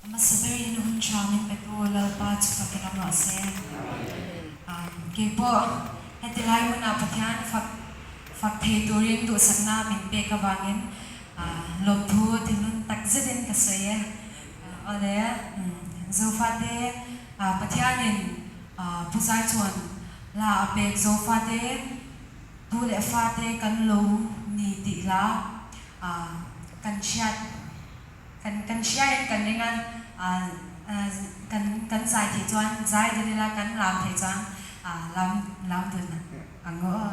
Masabay noon charming petrol pa sa pakinamo ase. Kipo, hetilay mo na patyan fak turin do sakna min pe kawangin lobbu tinun takzedin kasaya. Ole zofate patyanin pusar chuan la apek zofate tu le fate kan lo ni ti la kan chat kan share kan dengan kan sai thì chuan zai thì là kan làm thì chuan làm được ngõ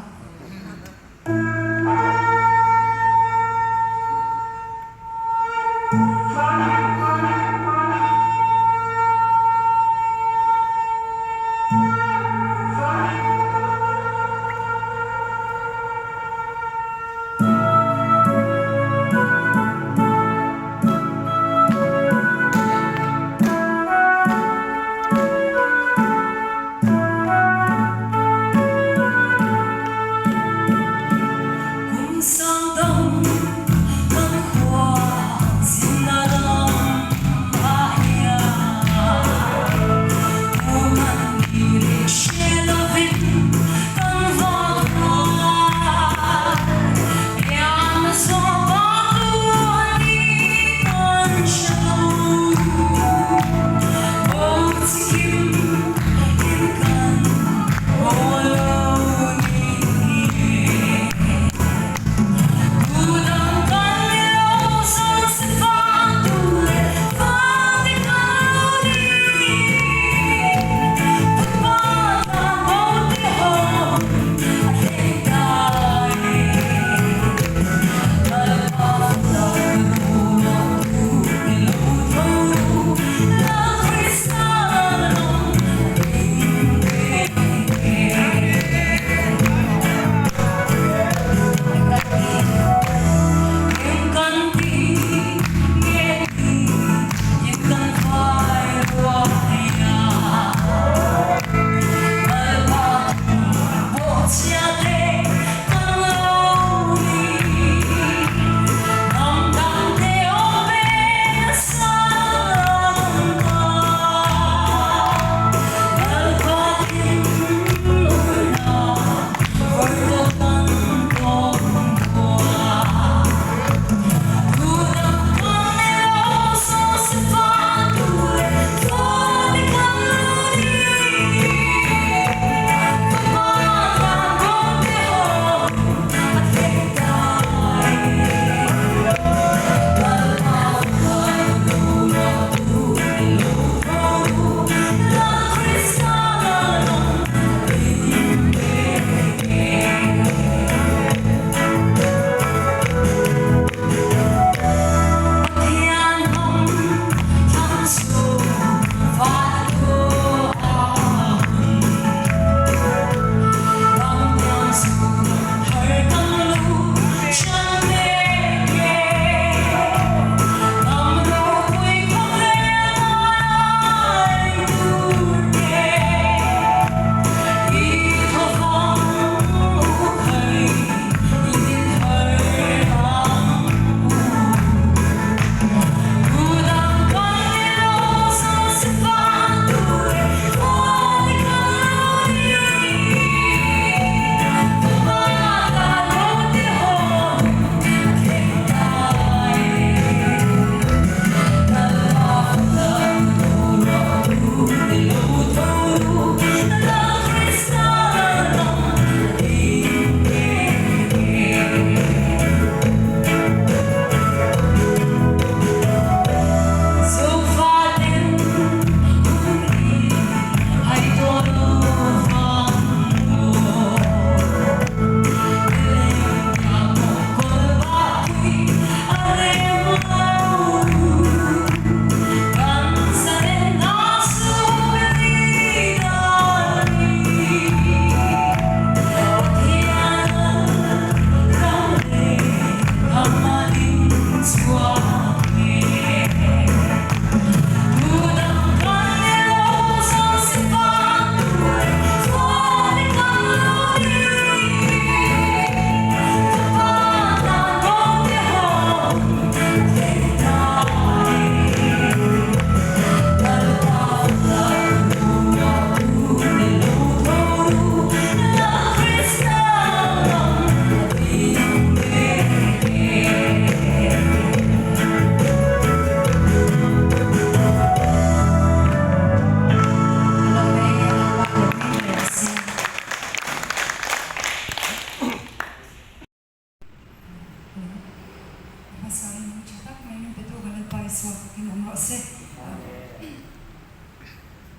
kinh ông rõ sẽ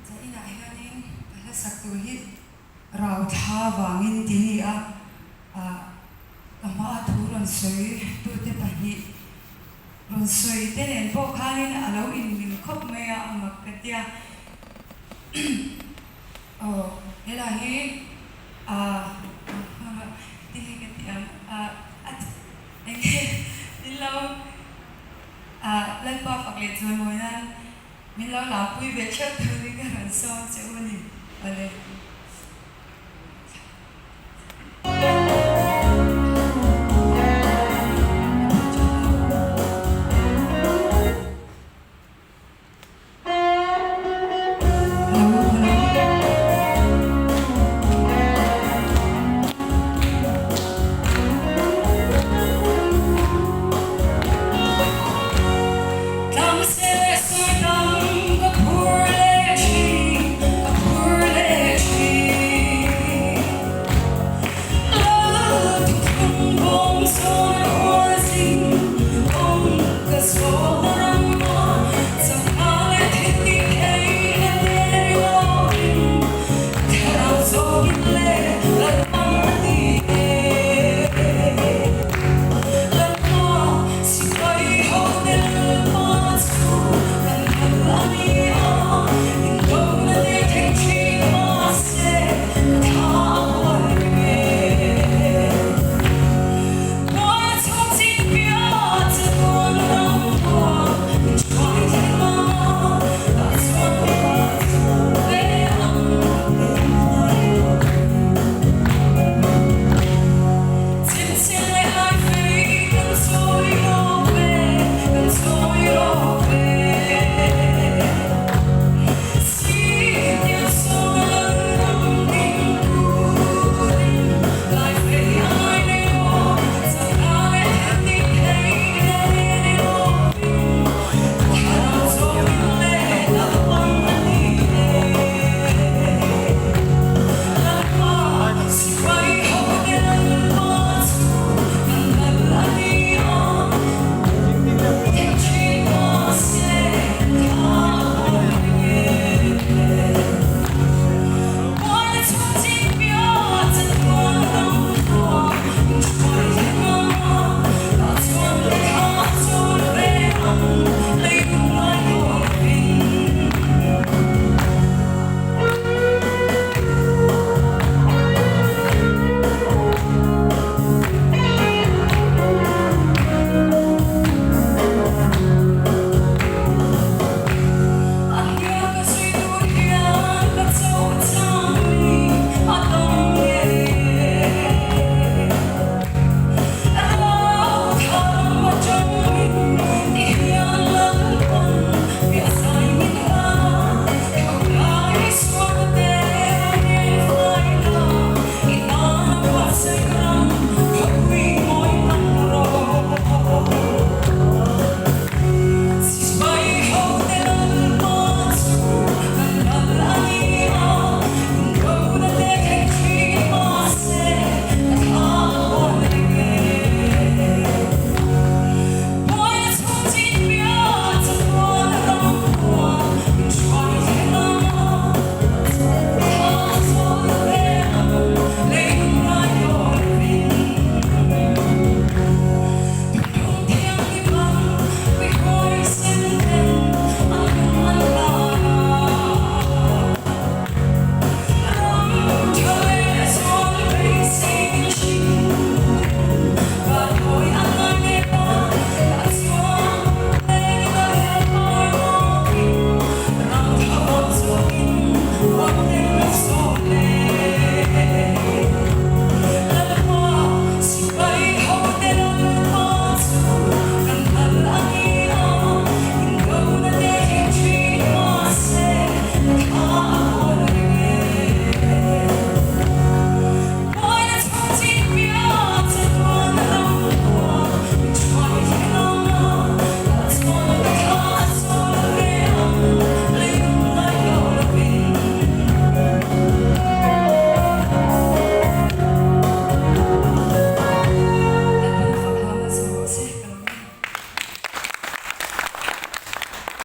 za ina hianin ala saktu hi rau tha wangin tini kama thuron soi tu te pahi ron soi te nen po khangin alo in lim khop me amak katia hela hi tini katia at lâu lên qua phật liệt rồi ngồi lên mình lâu lão quý về chết thôi cái gần so sẽ ôn gì ở đây